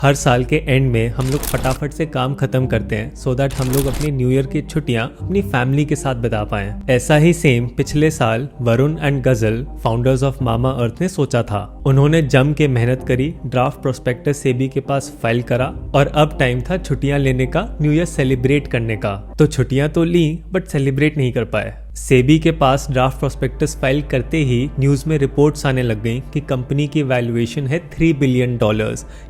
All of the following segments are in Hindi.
हर साल के एंड में हम लोग फटाफट से काम खत्म करते हैं सो दैट हम लोग अपनी न्यू ईयर की छुट्टियां अपनी फैमिली के साथ बिता पाएं। ऐसा ही सेम पिछले साल वरुण एंड गजल फाउंडर्स ऑफ मामा अर्थ ने सोचा था। उन्होंने जम के मेहनत करी, ड्राफ्ट प्रोस्पेक्टस सेबी के पास फाइल करा और अब टाइम था छुट्टियां लेने का, न्यू ईयर सेलिब्रेट करने का। तो छुट्टियां तो ली बट सेलिब्रेट नहीं कर पाए। सेबी के पास ड्राफ्ट प्रोस्पेक्टस फाइल करते ही न्यूज में रिपोर्ट्स आने लग गई कि कंपनी की वैल्यूएशन है $3 बिलियन,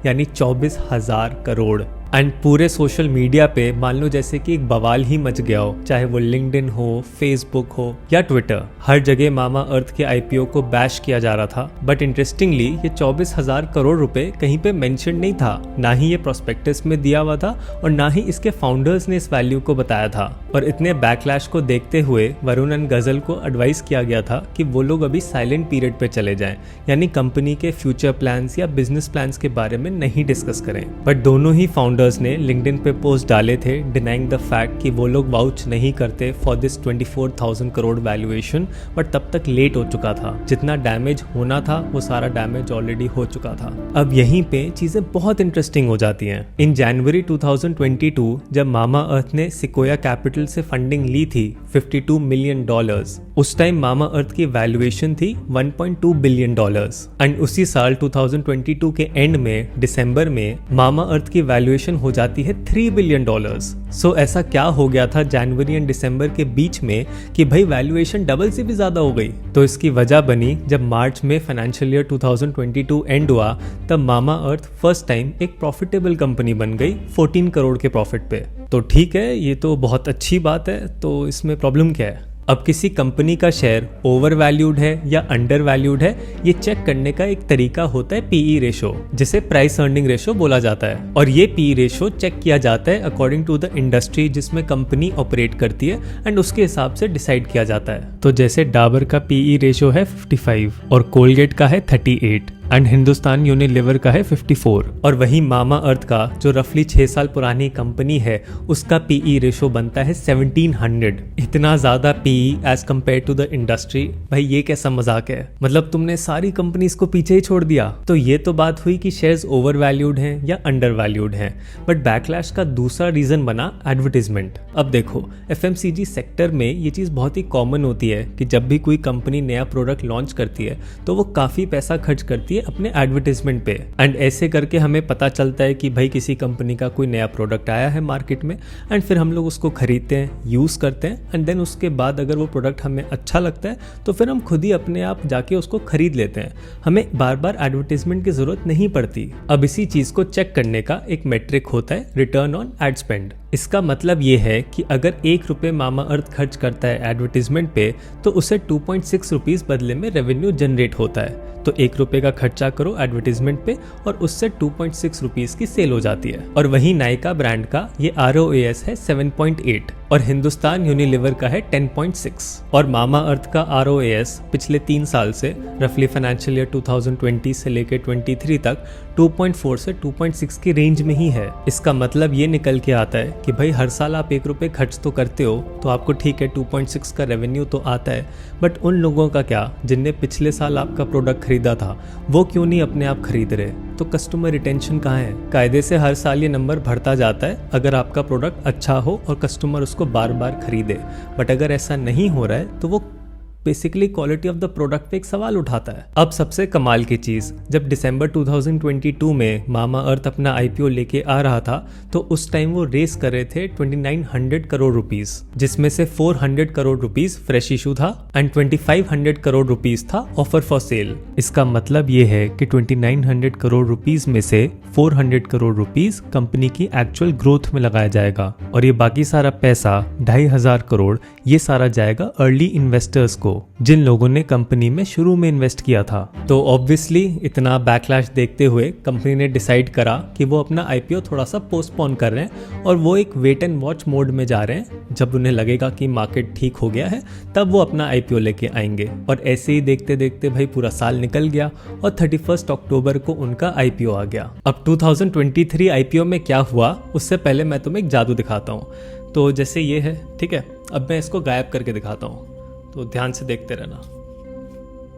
यानी 24,000 करोड़। एंड पूरे सोशल मीडिया पे मान लो जैसे कि एक बवाल ही मच गया हो, चाहे वो लिंक्डइन हो, फेसबुक हो या ट्विटर। हर जगह मामा अर्थ के आईपीओ को बैश किया जा रहा था। बट इंटरेस्टिंगली ये 24,000 करोड़ रुपए कहीं पे मेंशन नहीं था, ना ही ये प्रोस्पेक्टस में दिया हुआ था और ना ही इसके फाउंडर्स ने इस वैल्यू को बताया था। और इतने बैकलैश को देखते हुए वरुण एंड गजल को एडवाइस किया गया था कि वो लोग अभी साइलेंट पीरियड पे चले जाएं, यानी कंपनी के फ्यूचर प्लान्स या बिजनेस प्लान्स के बारे में नहीं डिस्कस करें। बट दोनों ही फाउंडर्स ने लिंक्डइन पे पोस्ट डाले थे डिनाइंग द फैक्ट कि वो लोग वाउच नहीं करते for this 24,000 crore valuation. But तब तक लेट हो चुका था, जितना डैमेज होना था वो सारा डैमेज ऑलरेडी हो चुका था। अब यहीं पे चीजें बहुत इंटरेस्टिंग हो जाती हैं। इन जनवरी 2022 जब मामा अर्थ ने सिकोया कैपिटल से फंडिंग ली थी $52 मिलियन, उस टाइम मामा अर्थ की वैल्यूएशन थी $1.2 बिलियन। एंड उसी साल 2022 के एंड में दिसंबर में मामा अर्थ की वैल्यूएशन हो जाती है $3 बिलियन। सो ऐसा क्या हो गया था जनवरी एंड दिसंबर के बीच में कि भाई वैल्यूएशन डबल से भी ज्यादा हो गई? तो इसकी वजह बनी जब मार्च में फाइनेंशियल ईयर 2022 एंड हुआ, तब मामा अर्थ फर्स्ट टाइम एक प्रॉफिटेबल कंपनी बन गई 14 करोड़ के प्रॉफिट पे। तो ठीक है, ये तो बहुत अच्छी बात है, तो इसमें प्रॉब्लम क्या है? अब किसी कंपनी का शेयर ओवर वैल्यूड है या अंडर वैल्यूड है, ये चेक करने का एक तरीका होता है पीई रेशो, जिसे प्राइस अर्निंग रेशो बोला जाता है। और ये पीई रेशो चेक किया जाता है अकॉर्डिंग टू द इंडस्ट्री जिसमें कंपनी ऑपरेट करती है एंड उसके हिसाब से डिसाइड किया जाता है। तो जैसे डाबर का पीई रेशो है 55 और कोलगेट का है 38 एंड हिंदुस्तान यूनिलीवर का है 54। और वही मामा अर्थ का जो रफली 6 साल पुरानी कंपनी है, उसका पीई रेशो बनता है 1700। इतना ज्यादा PE as compare to the industry. भाई ये कैसा मजाक है? मतलब तुमने सारी कंपनीज को पीछे ही छोड़ दिया। तो ये तो बात हुई कि शेयर्स ओवर वैल्यूड हैं या अंडर वैल्यूड हैं। बट बैकलैश का दूसरा रीजन बना एडवर्टीजमेंट। अब देखो, एफएमसीजी सेक्टर में ये चीज बहुत ही कॉमन होती है कि जब भी कोई कंपनी नया प्रोडक्ट लॉन्च करती है तो वो काफी पैसा खर्च करती है अपने एडवर्टाइजमेंट पे। एंड ऐसे करके हमें पता चलता है कि भाई किसी कंपनी का कोई नया प्रोडक्ट आया है मार्केट में, एंड फिर हम लोग उसको खरीदते हैं, यूज करते हैं, एंड देन उसके बाद अगर वो प्रोडक्ट हमें अच्छा लगता है तो फिर हम खुद ही अपने आप जाके उसको खरीद लेते हैं। हमें बार बार एडवर्टाइजमेंट की जरूरत नहीं पड़ती। अब इसी चीज को चेक करने का एक मेट्रिक होता है रिटर्न ऑन एड स्पेंड। इसका मतलब ये है कि अगर ₹1 मामा अर्थ खर्च करता है एडवर्टीजमेंट पे तो उसे 2.6 रुपीज बदले में रेवेन्यू जनरेट होता है। तो ₹1 का खर्चा करो एडवर्टीजमेंट पे और उससे 2.6 रुपीज की सेल हो जाती है। और वही नायका ब्रांड का ये ROAS है 7.8 और हिंदुस्तान यूनिलीवर का है 10.6। और मामा अर्थ का ROAS पिछले 3 साल से रफली फाइनेंशियल ईयर 2020 से लेकर 23 तक 2.4 से 2.6 की रेंज में ही है। इसका मतलब ये निकल के आता है कि भाई हर साल आप ₹1 खर्च तो करते हो तो आपको ठीक है 2.6 का रेवेन्यू तो आता है। बट उन लोगों का क्या जिनने पिछले साल आपका प्रोडक्ट खरीदा था, वो क्यों नहीं अपने आप खरीद रहे? तो कस्टमर रिटेंशन कहाँ है? कायदे से हर साल ये नंबर बढ़ता जाता है अगर आपका प्रोडक्ट अच्छा हो और कस्टमर उसको बार बार खरीदे। बट अगर ऐसा नहीं हो रहा है तो वो basically quality of the product पे एक सवाल उठाता है। अब सबसे कमाल की चीज, जब दिसंबर 2022 में मामा अर्थ अपना आईपीओ लेके आ रहा था तो उस टाइम वो रेस कर रहे थे 2900 करोड़ रुपीस, जिसमें से 400 करोड़ रुपीस फ्रेश इशू था एंड 2500 करोड़ रुपीस था ऑफर फॉर सेल। इसका मतलब ये है कि 2900 करोड़ रुपीस में से 400 करोड़ रुपीस कंपनी की एक्चुअल ग्रोथ में लगाया जाएगा और ये बाकी सारा पैसा 2500 करोड़ ये सारा जाएगा अर्ली इन्वेस्टर्स को, जिन लोगों ने कंपनी में शुरू में इन्वेस्ट किया था। तो ऑब्वियसली इतना बैकलैश देखते हुए कंपनी ने डिसाइड करा कि वो अपना आईपीओ थोड़ा सा पोस्टपोन कर रहे हैं और वो एक वेट एंड वॉच मोड में जा रहे हैं। जब उन्हें लगेगा कि मार्केट ठीक हो गया है तब वो अपना आईपीओ लेके आएंगे। और ऐसे ही देखते देखते भाई पूरा साल निकल गया और 31 अक्टूबर को उनका आईपीओ आ गया। अब 2023 आईपीओ में क्या हुआ उससे पहले मैं तुम्हें एक जादू दिखाता हूँ। तो जैसे ये है, ठीक है, अब मैं इसको गायब करके दिखाता हूँ, तो ध्यान से देखते रहना।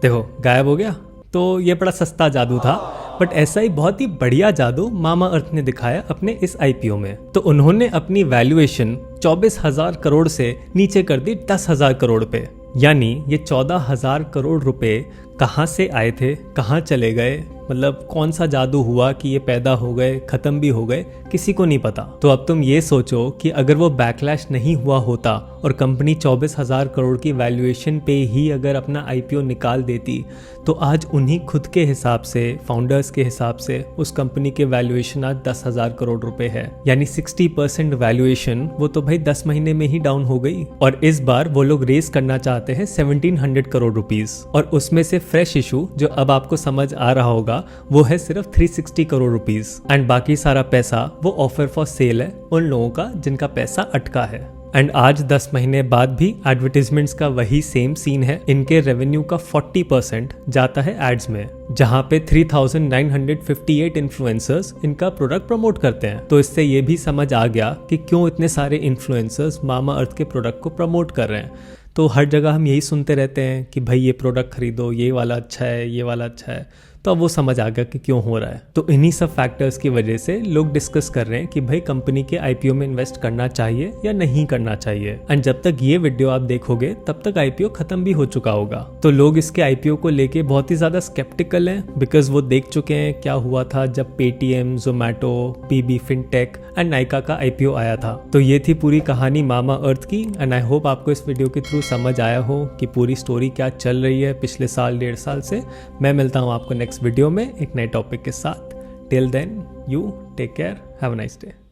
देखो गायब हो गया। तो ये बड़ा सस्ता जादू था, बट ऐसा ही बहुत ही बढ़िया जादू मामा अर्थ ने दिखाया अपने इस आईपीओ में। तो उन्होंने अपनी वैल्यूएशन 24,000 करोड़ से नीचे कर दी 10,000 करोड़ पे। यानी ये 14,000 करोड़ रुपए कहाँ से आए थे, कहाँ चले गए, मतलब कौन सा जादू हुआ कि ये पैदा हो गए, खत्म भी हो गए, किसी को नहीं पता। तो अब तुम ये सोचो कि अगर वो बैकलैश नहीं हुआ होता और कंपनी 24,000 करोड़ की वैल्यूएशन पे ही अगर अपना आईपीओ निकाल देती, तो आज उन्हीं खुद के हिसाब से, फाउंडर्स के हिसाब से, उस कंपनी के वैल्यूएशन आज 10,000 करोड़ रुपए है। यानी 60% वैल्यूएशन वो तो भाई 10 महीने में ही डाउन हो गई। और इस बार वो लोग रेस करना चाहते हैं 1700 करोड़ रुपीस, और उसमें से फ्रेश इशू जो अब आपको समझ आ रहा होगा वो है सिर्फ 360 करोड़ रुपीस। एंड बाकी सारा पैसा वो ऑफर फॉर सेल है उन लोगों का जिनका पैसा अटका है। एंड आज 10 महीने बाद भी एडवर्टीजमेंट्स का वही सेम सीन है। इनके रेवेन्यू का 40% जाता है एड्स में, जहां पे 3,958 इन्फ्लुएंसर्स इनका प्रोडक्ट प्रमोट करते हैं। तो इससे ये भी समझ आ गया कि क्यों इतने सारे इन्फ्लुएंसर्स मामा अर्थ के प्रोडक्ट को प्रमोट कर रहे हैं। तो हर जगह हम यही सुनते रहते हैं कि भाई ये प्रोडक्ट खरीदो, ये वाला अच्छा है, ये वाला अच्छा है। तो अब वो समझ आ गया कि क्यों हो रहा है। तो इन्हीं सब फैक्टर्स की वजह से लोग डिस्कस कर रहे हैं कि भाई कंपनी के आईपीओ में इन्वेस्ट करना चाहिए या नहीं करना चाहिए। एंड जब तक ये वीडियो आप देखोगे तब तक आईपीओ खत्म भी हो चुका होगा। तो लोग इसके आईपीओ को लेके बहुत ही ज्यादा स्केप्टिकल हैं, बिकॉज वो देख चुके हैं क्या हुआ था जब Paytm, Zomato, PB Fintech and Nykaa का आईपीओ आया था। तो ये थी पूरी कहानी मामा अर्थ की। एंड आई होप आपको इस वीडियो के थ्रू समझ आया हो कि पूरी स्टोरी क्या चल रही है पिछले साल, 1.5 साल से। मैं मिलता हूँ आपको नेक्स्ट वीडियो में एक नए टॉपिक के साथ। Till then, you take care, have a nice day.